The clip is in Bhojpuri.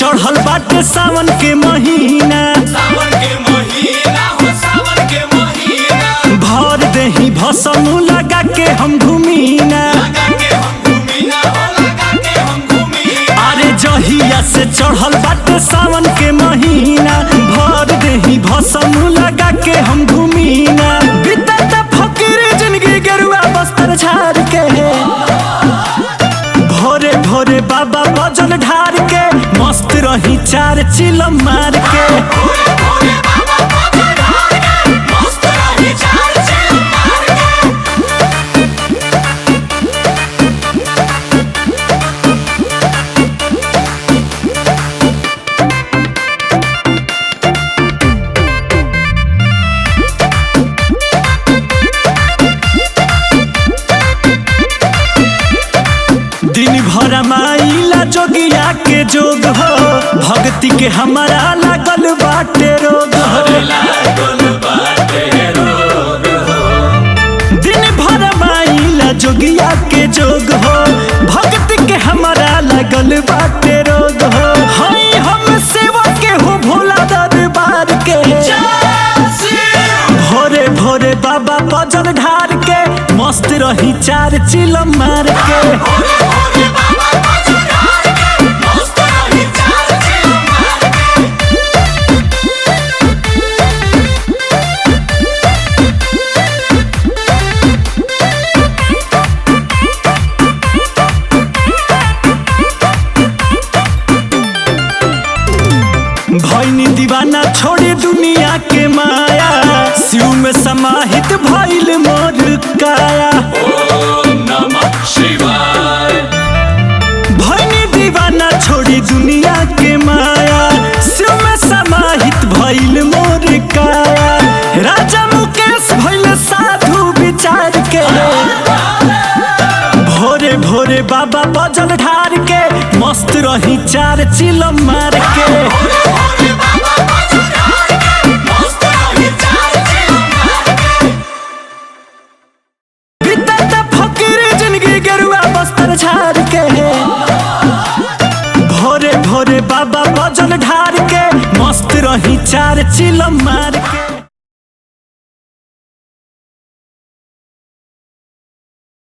चढ़ल बाटे सावन के महीना, भर देही भसनु लगा के हम घूमीना। अरे जहिया से चढ़ल बाटे सावन के महीना, भर देही भसनु लगा के हम घूमीना। बीतता फकीर जिंदगी गेरुआ बस्तर झाड़ के, भोरे भोरे बाबा बजल ढार के मस्त रही चार चिलम मार के। दिन भर माइला जोगिया के जोग हो, भक्ति के हमारा लागल बाटे रोग हो। दिन भर माइला जोगिया के जोग हो, भक्ति के हमारा लागल बाटे रोग हो। हई हम सेवा के हो भोला दरबार के, भोरे भोरे बाबा बजल ढार के मस्त रही चार चिलम मार के। भैनी दीवाना छोड़ी दुनिया के माया, शिव में समाहित भइल मोर काया। ओम नमः शिवाय। भैनी दीवाना छोड़ी दुनिया के माया, शिव में समाहित भइल मोर काया। राजा मुकेश भइल साधु विचार के, भोरे भोरे बाबा बजल ढार के मस्त रही चार चिलम मार के। बीतता फकीर जिंदगी गेरुआ बस्तर झाड़ के, भोरे भोरे बाबा बजल ढार के मस्त रही चार चिलम मार